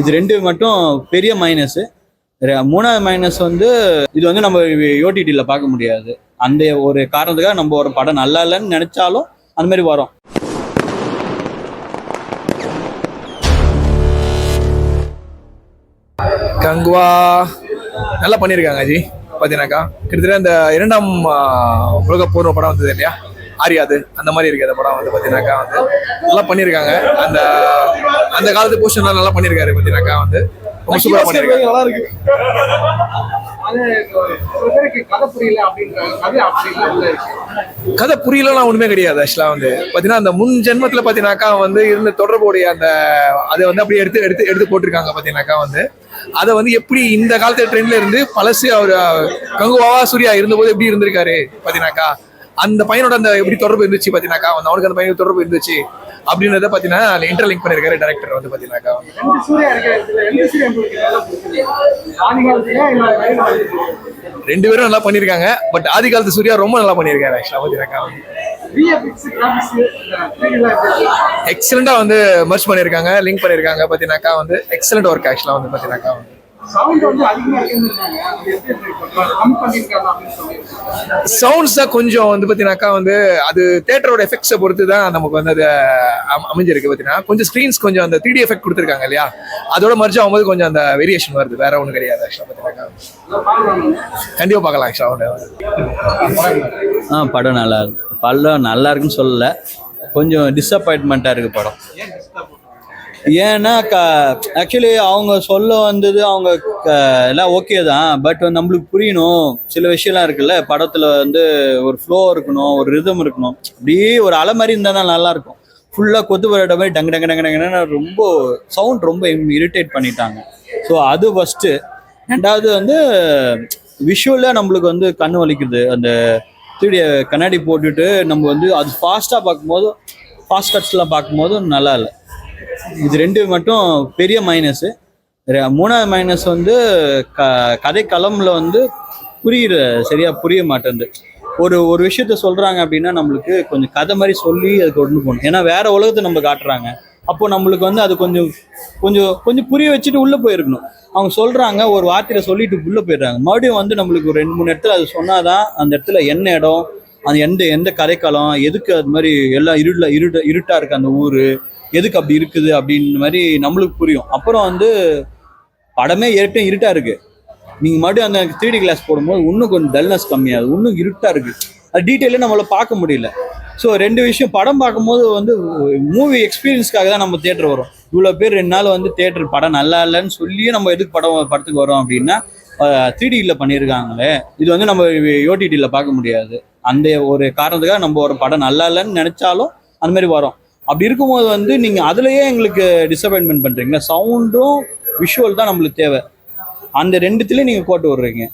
இது ரெண்டு மட்டும் பெரிய மைனஸ். மூணாவது மைனஸ் வந்து இது வந்து நம்ம ஓடிடியில் பார்க்க முடியாது. அந்த ஒரு காரணத்துக்காக நம்ம ஒரு படம் நல்லா இல்லைன்னு நினைச்சாலும் அந்த மாதிரி வரும். கங்குவா நல்லா பண்ணியிருக்காங்க ஜி. பார்த்தீங்கன்னாக்கா கிட்டத்தட்ட இந்த 2ஆம் உலக போர் படம் வந்தது இல்லையா, ஆரியாது அந்த மாதிரி இருக்கு. அந்த படம் வந்து பார்த்தீங்கன்னாக்கா வந்து நல்லா பண்ணியிருக்காங்க. அந்த அந்த காலத்து போர்ஷன்லாம் நல்லா பண்ணியிருக்காரு. பார்த்தீங்கன்னாக்கா வந்து ரொம்ப சூப்பராக பண்ணியிருக்காங்க. நல்லா இருக்கு. கதை புரியலாம் ஒண்ணுமே கிடையாது. ஆக்சுவலா வந்து பாத்தீங்கன்னா அந்த முன் ஜென்மத்துல பாத்தீங்கன்னாக்கா வந்து இருந்த தொடர்புடைய அந்த அதை வந்து அப்படியே எடுத்து எடுத்து எடுத்து போட்டிருக்காங்க. பாத்தீங்கன்னாக்கா வந்து அதை வந்து எப்படி இந்த காலத்து ட்ரெண்ட்ல இருந்து பழசு அவர் கங்குவாவா சூர்யா இருந்தபோது எப்படி இருந்திருக்காரு பாத்தீங்கன்னாக்கா, அந்த பையனோட அந்த எப்படி தொடர்பு இருந்துச்சு பாத்தீங்கன்னாக்கா, அவனுக்கு அந்த பையனுக்கு தொடர்பு இருந்துச்சு அப்படின்றத பாத்தீங்கன்னா இன்டர்லிங்க் பண்ணிருக்காரு டைரக்டர் வந்து பாத்தீங்கன்னாக்கா. ரெண்டு பேரும் நல்லா பண்ணிருக்காங்க. பட் ஆதி காலத்து சூர்யா ரொம்ப நல்லா பண்ணிருக்காரு. ஆக்சுவலா பாத்தீங்கன்னாக்கா எக்ஸலண்டா வந்து மர்ஜ் பண்ணிருக்காங்க, லிங்க் பண்ணிருக்காங்க. பாத்தீங்கன்னாக்கா வந்து எக்ஸலண்ட் ஒர்க். ஆக்சுவலா வந்து பாத்தீங்கன்னாக்கா சவுண்ட்ஸ் தான் கொஞ்சம் வந்து பாத்தீங்கன்னாக்கா வந்து அது தியேட்டரோட எஃபெக்ட்ஸை பொறுத்து தான் நமக்கு வந்து அது அமைஞ்சிருக்கு. பாத்தீங்கன்னா கொஞ்சம் ஸ்கிரீன்ஸ் கொஞ்சம் அந்த 3D எஃபெக்ட் கொடுத்துருக்காங்க இல்லையா, அதோட மர்ஜ் ஆகும்போது கொஞ்சம் அந்த வேரியேஷன் வருது. வேற ஒன்றும் கிடையாது. ஆக்சுவலா பாத்தீங்கன்னாக்கா கண்டிப்பா பார்க்கலாம். ஆக்சுவலா படம் நல்லா இருக்கு. படம் நல்லா இருக்குன்னு சொல்லல, கொஞ்சம் டிஸப்பாயின்மெண்ட்டாக இருக்குது படம். ஏன்னா ஆக்சுவலி அவங்க சொல்ல வந்தது அவங்க எல்லாம் ஓகே தான். பட் நம்மளுக்கு புரியணும் சில விஷயம்லாம் இருக்குல்ல. படத்தில் வந்து ஒரு ஃப்ளோ இருக்கணும், ஒரு ரிதம் இருக்கணும். அப்படியே ஒரு அலை மாதிரி இருந்தால் தான் நல்லாயிருக்கும். ஃபுல்லாக கொத்து விளையாட மாதிரி டங்கு டங்கு டங்கு டங்குன்னு ரொம்ப சவுண்ட் ரொம்ப இரிட்டேட் பண்ணிட்டாங்க. ஸோ அது ஃபஸ்ட்டு. ரெண்டாவது வந்து விஷுவலாக நம்மளுக்கு வந்து கண் வலிக்குது. அந்த 3D கண்ணாடி போட்டுட்டு நம்ம வந்து அது ஃபாஸ்ட்டாக பார்க்கும்போது, ஃபாஸ்ட் கட்ஸ்லாம் பார்க்கும்போது நல்லா இல்லை. இது ரெண்டு மட்டும் பெரிய மைனஸ். மூணாவது மைனஸ் வந்து கதை களம்ல வந்து சரியா புரிய மாட்டேங்குது. ஒரு விஷயத்த சொல்றாங்க அப்படின்னா நம்மளுக்கு கொஞ்சம் கதை மாதிரி சொல்லி அது கொண்டு போகணும். ஏன்னா வேற உலகத்தை நம்ம காட்டுறாங்க. அப்போ நம்மளுக்கு வந்து அது கொஞ்சம் கொஞ்சம் கொஞ்சம் புரிய வச்சுட்டு உள்ள போயிருக்கணும். அவங்க சொல்றாங்க ஒரு வார்த்தையில சொல்லிட்டு உள்ள போயிடுறாங்க. மறுபடியும் வந்து நம்மளுக்கு ஒரு 2-3 இடத்துல அது சொன்னாதான் அந்த இடத்துல என்ன இடம், அந்த எந்த கதைக்களம், எதுக்கு அது மாதிரி எல்லாம் இருட்டா இருக்கு அந்த ஊரு, எதுக்கு அப்படி இருக்குது அப்படின்னு மாதிரி நம்மளுக்கு புரியும். அப்புறம் வந்து படமே ஏற்கனவே இருட்டா இருக்கு. நீங்க மறுபடியும் அந்த 3D கிளாஸ் போடும்போது இன்னும் கொஞ்சம் டல்னஸ் கம்மியாகுது. இன்னும் இருட்டா இருக்கு. அது டீட்டெயிலே நம்மளால பார்க்க முடியல. ஸோ ரெண்டு விஷயம். படம் பார்க்கும்போது வந்து மூவி எக்ஸ்பீரியன்ஸ்க்காக தான் நம்ம தியேட்டர் வரும். இவ்வளோ பேர் 2 நாள் வந்து தியேட்டர் படம் நல்லா இல்லைன்னு சொல்லியே நம்ம எதுக்கு படத்துக்கு வரோம் அப்படின்னா 3Dயில் பண்ணியிருக்காங்களே. இது வந்து நம்ம ஓடிடியில் பார்க்க முடியாது. அந்த ஒரு காரணத்துக்காக நம்ம ஒரு படம் நல்லா இல்லைன்னு நினைச்சாலும் அந்த மாதிரி வரும். அப்படி இருக்கும்போது வந்து நீங்கள் அதுலேயே எங்களுக்கு டிசப்பாயின்மெண்ட் பண்ணுறீங்களா? சவுண்டும் விஷுவல் தான் நம்மளுக்கு தேவை. அந்த ரெண்டுத்துலேயும் நீங்கள் கோட்டு விடுறீங்க.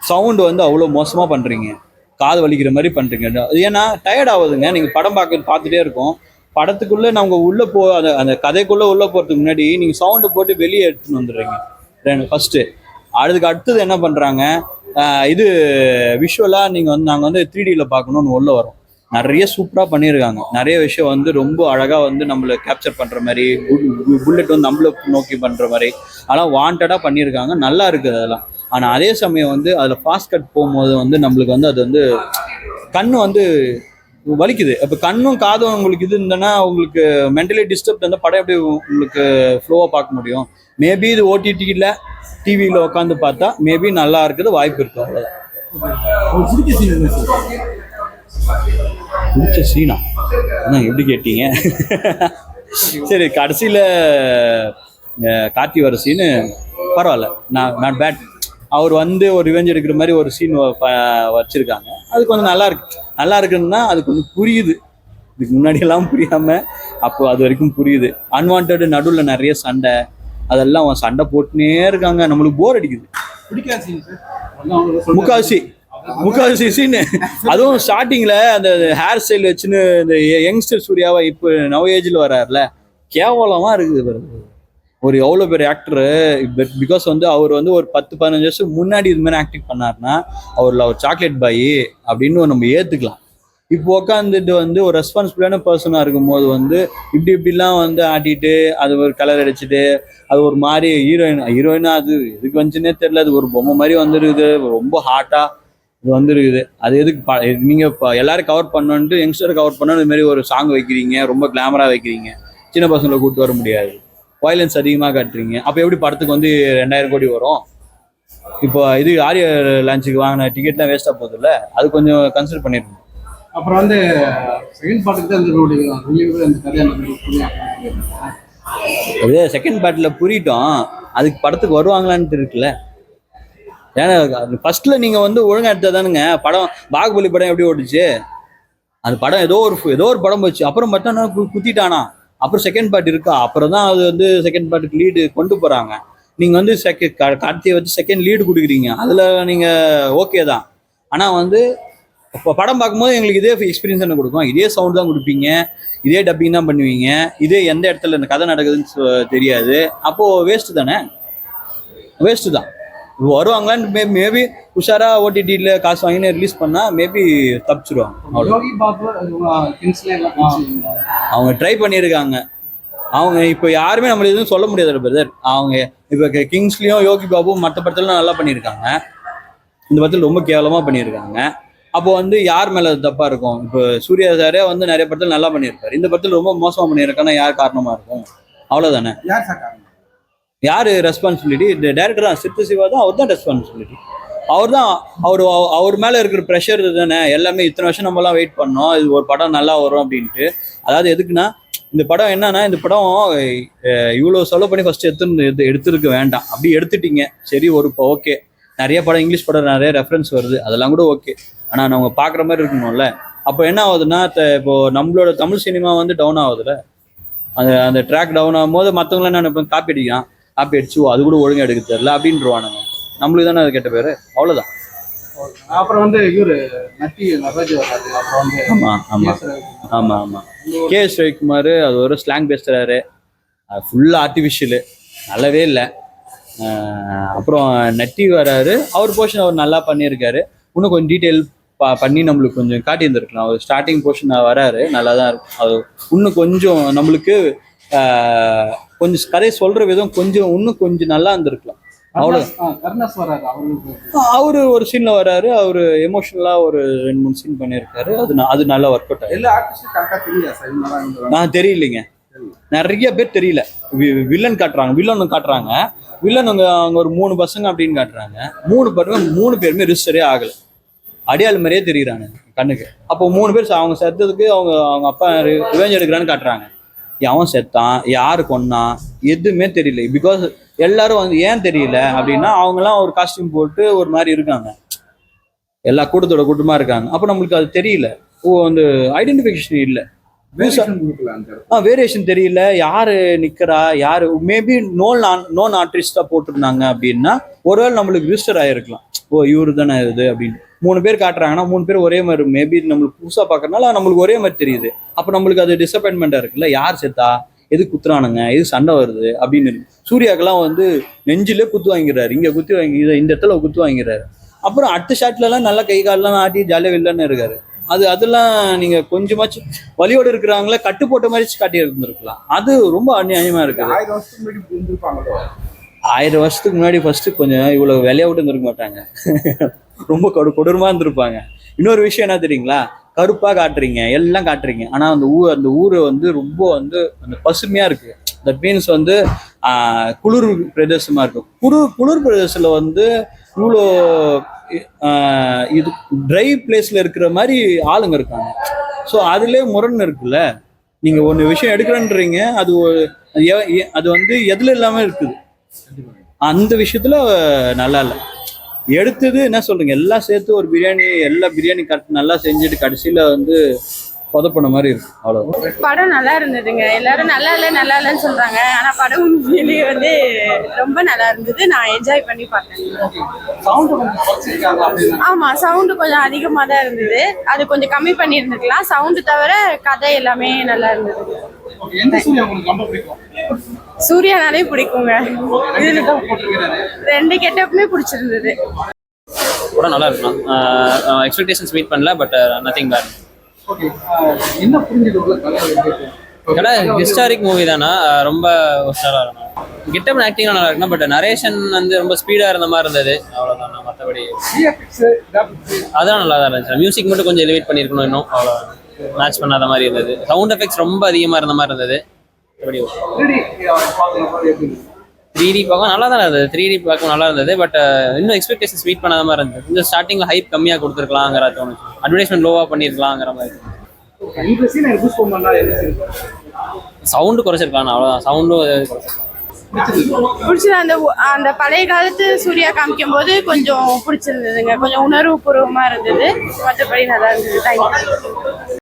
சவுண்டு வந்து அவ்வளோ மோசமாக பண்ணுறீங்க, காது வலிக்கிற மாதிரி பண்ணுறீங்க. ஏன்னா டயர்ட் ஆகுதுங்க. நீங்கள் படம் பார்த்துட்டே இருக்கோம். படத்துக்குள்ளே நாங்கள் உள்ளே அந்த கதைக்குள்ளே உள்ளே போகிறதுக்கு முன்னாடி நீங்கள் சவுண்டு போட்டு வெளியே எடுத்துன்னு வந்துடுறீங்க ஃபஸ்ட்டு. அதுக்கு அடுத்தது என்ன பண்ணுறாங்க, இது விஷுவலாக நாங்கள் வந்து 3Dயில் பார்க்கணுன்னு உள்ளே வரோம். நிறைய சூப்பராக பண்ணியிருக்காங்க. நிறைய விஷயம் வந்து ரொம்ப அழகாக வந்து நம்மளை கேப்சர் பண்ணுற மாதிரி, புல்லட் வந்து நம்மளை நோக்கி பண்ணுற மாதிரி அதெல்லாம் வாண்டடாக பண்ணியிருக்காங்க. நல்லா இருக்குது அதெல்லாம். ஆனால் அதே சமயம் வந்து அதில் ஃபாஸ்ட் கட் போகும்போது வந்து நம்மளுக்கு வந்து அது வந்து கண்ணு வந்து வலிக்குது. இப்போ கண்ணும் காதும் உங்களுக்கு இது இருந்ததுன்னா உங்களுக்கு மென்டலி டிஸ்டர்ப் இருந்தால் படம் எப்படி உங்களுக்கு ஃப்ளோவாக பார்க்க முடியும்? மேபி இது ஓடிடியில் டிவியில் உட்காந்து பார்த்தா மேபி நல்லா இருக்குது, வாய்ப்பு இருக்குது. அவ்வளோதான். பிடிச்ச சீனா எப்படி கேட்டீங்க? சரி, கடைசியில் கார்த்தி வர சீனு பரவாயில்ல, நாட் பேட். அவர் வந்து ஒரு ரிவெஞ்ச் எடுக்கிற மாதிரி ஒரு சீன் வச்சிருக்காங்க. அது கொஞ்சம் நல்லா இருக்குன்னா அது கொஞ்சம் புரியுது. இதுக்கு முன்னாடியெல்லாம் புரியாமல் அப்போ அது வரைக்கும் புரியுது. அன்வான்ட் நடுவில் நிறைய சண்டை, அதெல்லாம் சண்டை போட்டுனே இருக்காங்க. நம்மளுக்கு போர் அடிக்குது. முக்கால்வாசி சீனு. அதுவும் ஸ்டார்டிங்ல அந்த ஹேர் ஸ்டைல் வச்சுன்னு இந்த யங்ஸ்டர் சூர்யாவை இப்போ நவ ஏஜில் வர்றாருல, கேவலமா இருக்குது. ஒரு எவ்வளோ பெரிய ஆக்டரு. பிகாஸ் வந்து அவர் வந்து ஒரு 10-15 வருஷம் முன்னாடி இது மாதிரி ஆக்டிங் பண்ணாருன்னா அவர் சாக்லேட் பாய் அப்படின்னு நம்ம ஏற்றுக்கலாம். இப்போ உட்காந்துட்டு வந்து ஒரு ரெஸ்பான்சிபிளான பர்சனாக இருக்கும்போது வந்து இப்படிலாம் வந்து ஆட்டிட்டு அது ஒரு கலர் அடிச்சுட்டு அது ஒரு மாதிரி ஹீரோயினா அது எதுக்கு வந்துச்சுன்னே தெரியல. அது ஒரு பொம்மை மாதிரி வந்துருக்குது, ரொம்ப ஹாட்டா இது வந்துருக்குது. அது எதுக்கு நீங்க எல்லாரும் கவர் பண்ணணுன்ட்டு யங்ஸ்டர் கவர் பண்ணணும் இது மாதிரி ஒரு சாங் வைக்கிறீங்க, ரொம்ப கிளாமரா வைக்கிறீங்க, சின்ன பசங்களை கூப்பிட்டு வர முடியாது, வயலன்ஸ் அதிகமாக காட்டுறீங்க. அப்போ எப்படி படத்துக்கு வந்து 2000 கோடி வரும்? இப்போ இது ஆரிய லான்ச்சுக்கு வாங்கின டிக்கெட்லாம் வேஸ்ட்டாக போகுதுல்ல, அது கொஞ்சம் கன்சிடர் பண்ணிருக்கணும். அப்புறம் வந்து செகண்ட் பார்ட்டுக்கு தான் இந்த கதையை அதே செகண்ட் பார்ட்டில் புரியிட்டோம், அதுக்கு படத்துக்கு வருவாங்களான்ட்டு இருக்குல்ல. ஏன்னா ஃபர்ஸ்ட்ல நீங்க வந்து ஒழுங்கா எடுத்தா தானுங்க படம். பாகுபலி படம் எப்படி ஓடுச்சு? அந்த படம் ஏதோ ஒரு படம் போச்சு, அப்புறம் பார்த்தா குத்திட்டானா, அப்புறம் செகண்ட் பார்ட் இருக்கா, அப்புறம் தான் அது வந்து செகண்ட் பார்ட்டுக்கு லீடு கொண்டு போறாங்க. நீங்க வந்து கார்த்தியை வச்சு செகண்ட் லீடு கொடுக்குறீங்க, அதுல நீங்க ஓகே தான். ஆனா வந்து இப்போ படம் பார்க்கும்போது எங்களுக்கு இதே எக்ஸ்பீரியன்ஸ் என்ன கொடுக்கும்? இதே சவுண்ட் தான் கொடுப்பீங்க, இதே டப்பிங் தான் பண்ணுவீங்க, இதே எந்த இடத்துல இந்த கதை நடக்குதுன்னு தெரியாது. அப்போ வேஸ்ட் தானே, வேஸ்ட் தான். வருவாங்களான்னு மேபி உஷாரா ஓடிடியில் காசு வாங்கினு ரிலீஸ் பண்ணா மேபி தப்பிச்சிருவாங்க. அவங்க ட்ரை பண்ணியிருக்காங்க. அவங்க இப்போ யாருமே நம்மள எதுவும் சொல்ல முடியாது பிரதர். அவங்க இப்போ கிங்ஸ்லயும் யோகி பாபு மற்ற படத்துலாம் நல்லா பண்ணியிருக்காங்க, இந்த படத்தில் ரொம்ப கேவலமா பண்ணியிருக்காங்க. அப்போ வந்து யார் மேல தப்பா இருக்கும்? இப்போ சூர்யா சாரே வந்து நிறைய படத்தில் நல்லா பண்ணியிருக்காரு, இந்த படத்தில் ரொம்ப மோசமா பண்ணியிருக்காங்கன்னா யார் காரணமா இருக்கும்? அவ்வளவுதானே. யாரு ரெஸ்பான்சிபிலிட்டி? டைரக்டர் தான், சித்து சிவா தான், அவர் தான் ரெஸ்பான்சிபிலிட்டி. அவர் மேல இருக்கிற ப்ரெஷர் தானே. எல்லாமே இத்தனை வருஷம் நம்மலாம் வெயிட் பண்ணோம், இது ஒரு படம் நல்லா வரும் அப்படின்ட்டு. அதாவது எதுக்குன்னா, இந்த படம் என்னன்னா, இந்த படம் இவ்வளோ செலவு பண்ணி ஃபர்ஸ்ட் எடுத்துருக்க வேண்டாம், அப்படி எடுத்துட்டீங்க சரி, ஒரு ஓகே. நிறைய படம் இங்கிலீஷ் படம் நிறைய ரெஃபரன்ஸ் வருது, அதெல்லாம் கூட ஓகே. ஆனால் நம்ம பார்க்குற மாதிரி இருக்கணும்ல. அப்போ என்ன ஆகுதுன்னா, இப்போ நம்மளோட தமிழ் சினிமா வந்து டவுன் ஆகுதுல்ல. அந்த ட்ராக் டவுன் ஆகும்போது மற்றவங்களாம் என்ன நினைப்பாங்க? காப்பி அடிக்கலாம், காப்பி அடிச்சு அது கூட ஒழுங்காக எடுக்க தெரியல அப்படின்றவானுங்க. நம்மளுக்கு தானே அது கெட்ட பேர், அவ்வளோதான். அப்புறம் வந்து இவரு நட்டி நடராஜ் வராது. அப்புறம் வந்து ஆமாம் கே.எஸ். ரவிக்குமார் அது ஒரு ஸ்லாங் பேசுகிறாரு, அது ஃபுல்லாக ஆர்டிஃபிஷியலு, நல்லாவே இல்லை. அப்புறம் நட்டி வராரு, அவர் போர்ஷன் அவர் நல்லா பண்ணியிருக்காரு. இன்னும் கொஞ்சம் டீட்டெயில் பண்ணி நம்மளுக்கு கொஞ்சம் காட்டியிருந்துருக்கலாம். அவர் ஸ்டார்டிங் போர்ஷன் வராரு, நல்லா தான் இருக்கும். அது இன்னும் கொஞ்சம் நம்மளுக்கு கொஞ்சம் கதை சொல்கிற விதம் இன்னும் கொஞ்சம் நல்லா இருந்திருக்கலாம். அவரு ஒரு சீன்ல வராரு, அவரு எமோஷனலா ஒரு 2-3 சீன் பண்ணியிருக்காரு, அது நல்லா ஒர்க் அவுட் ஆகும். தெரியலைங்க, நிறைய பேர் தெரியல. வில்லன் காட்டுறாங்க, வில்லன் அங்க ஒரு 3 பசங்க அப்படின்னு காட்டுறாங்க. 3 பேருமே ரிஜிஸ்டரே ஆகல, அடியாள் மாதிரியே தெரியுறாங்க கண்ணுக்கு. அப்போ 3 பேர் அவங்க செத்ததுக்கு அவங்க அப்பா ரிவெஞ்ச் எடுக்கிறான்னு காட்டுறாங்க. அவன் செத்தான், யாரு கொன்னா, எதுவுமே தெரியல. பிகாஸ் எல்லாரும் வந்து ஏன் தெரியல அப்படின்னா, அவங்கெல்லாம் ஒரு காஸ்டியூம் போட்டு ஒரு மாதிரி இருக்காங்க, எல்லா கூட்டமா இருக்காங்க. அப்போ நம்மளுக்கு அது தெரியல. வந்து ஐடென்டிஃபிகேஷன் இல்லை, வேரியேஷன் தெரியல, யாரு நிக்கிறா, யாரு மேபி நோன் ஆர்டிஸ்டா போட்டிருந்தாங்க அப்படின்னா ஒருவேளை நம்மளுக்கு ரிஜிஸ்டர் ஆயிருக்கலாம். இவரு தானே இது அப்படின்னு. 3 பேர் காட்டுறாங்கன்னா 3 பேர் ஒரே மாதிரி, மேபி நம்மளுக்கு புதுசா பாக்குறதுனால நம்மளுக்கு ஒரே மாதிரி தெரியுது. அப்ப நம்மளுக்கு அது டிசப்பாயின்மெண்டா இருக்குல்ல, யார் செத்தா, எது குத்துறானுங்க, எது சண்டை வருது அப்படின்னு. சூர்யாக்கெல்லாம் வந்து நெஞ்சிலே குத்து வாங்கிறாரு, இங்க குத்து வாங்கி இந்த இடத்துல குத்து வாங்கிறாரு. அப்புறம் அடுத்த ஷாட்ல எல்லாம் நல்லா கை காலெல்லாம் ஆட்டி ஜாலியா வில்லன்னு இருக்காரு. அதெல்லாம் நீங்க கொஞ்சமாச்சும் வலியோடு இருக்கிறாங்களே கட்டு போட்ட மாதிரி காட்டி இருந்திருக்கலாம். அது ரொம்ப அநியாயமா இருக்கு. 1000 வருஷத்துக்கு முன்னாடி ஃபர்ஸ்ட் கொஞ்சம் இவ்வளவு விளையா விட்டு இருந்திருக்க மாட்டாங்க, ரொம்ப கொடூரமா இருந்திருப்பாங்க. இன்னொரு விஷயம் என்ன தெரியுங்களா, கருப்பா காட்டுறீங்க, எல்லாம் காட்டுறீங்க, ஆனா அந்த ஊரு வந்து ரொம்ப வந்து அந்த பசுமையா இருக்கு. தட் மீன்ஸ் வந்து குளிர் பிரதேசமா இருக்கு. குளிர் பிரதேசத்துல வந்து இவ்வளோ இது ட்ரை பிளேஸ்ல இருக்கிற மாதிரி ஆளுங்க இருக்காங்க. ஸோ அதுலேயே முரண் இருக்குல்ல. நீங்க ஒன்று விஷயம் எடுக்கிறேன்றீங்க, அது வந்து எதுல இல்லாம இருக்குது, அந்த விஷயத்துல நல்லா இல்லை. எடுத்தது என்ன சொல்றீங்க, எல்லாம் சேர்த்து ஒரு பிரியாணி, எல்லா பிரியாணி நல்லா செஞ்சுட்டு கடைசியில வந்து சொதப்பன மாதிரி இருக்கு, அவ்வளவு. படம் நல்லா இருந்ததுங்க. எல்லாரும் நல்லா இல்லைன்னு சொல்றாங்க, ஆனா படம் உண்மையிலேயே வந்து ரொம்ப நல்லா இருந்தது. நான் என்ஜாய் பண்ணி பார்த்தேன். ஆமா, சவுண்டு கொஞ்சம் அதிகமா தான் இருந்தது, அது கொஞ்சம் கம்மி பண்ணி இருந்துக்கலாம். சவுண்டு தவிர கதை எல்லாமே நல்லா இருந்தது. சூர்யானாலே பிடிக்குங்க, 2 கெட்டப்புமே பிடிச்சிருந்தது. படம் நல்லா இருக்கலாம். எக்ஸ்பெக்டேஷன்ஸ் மீட் பண்ணல, பட் நத்திங் பேட். ஓகே, என்ன புரிஞ்சுது கதை? கடை ஹிஸ்டாரிக் மூவி தானா, ரொம்ப உஷாராக இருக்கும். கெட்டப் ஆக்டிங்லாம் நல்லா இருக்குண்ணா, பட் நரேஷன் வந்து ரொம்ப ஸ்பீடாக இருந்த மாதிரி இருந்தது, அவ்வளோதான். மற்றபடி அதெல்லாம் நல்லா தான் இருந்துச்சு. மியூசிக் மட்டும் கொஞ்சம் எலிவேட் பண்ணியிருக்கணும் இன்னும், அவ்வளோ மேட்ச் பண்ணாத மாதிரி இருந்தது. சவுண்ட் எஃபெக்ட்ஸ் ரொம்ப அதிகமாக இருந்த மாதிரி இருந்தது. மற்றபடி 3D பார்க்க நல்லா தான் இருந்தது. 3D பார்க்க நல்லா இருந்தது, பட் இன்னும் எக்ஸ்பெக்டேஷன்ஸ் மீட் பண்ணாத மாதிரி இருந்தது. கொஞ்சம் ஸ்டார்டிங்கில் ஹைப் கம்மியாக கொடுத்துருக்கலாங்கிற தோணுச்சு. அட்வர்டைஸ்மெண்ட் லோவாக பண்ணியிருக்கலாங்கிற மாதிரி. இந்த சீன் எனக்கு பூஸ்ட் பண்ணா என்ன சீன்? சவுண்டு குறைச்சிருக்கலாம், அவ்வளோதான். சவுண்டும் குறைச்சிருக்கலாம். பிடிச்சது அந்த பழைய காலத்து சூர்யா காமிக்கும் போது கொஞ்சம் பிடிச்சிருந்ததுங்க. கொஞ்சம் உணர்வு பூர்வமா இருந்தது. மற்றபடி நல்லா இருந்தது. தேங்க்யூ.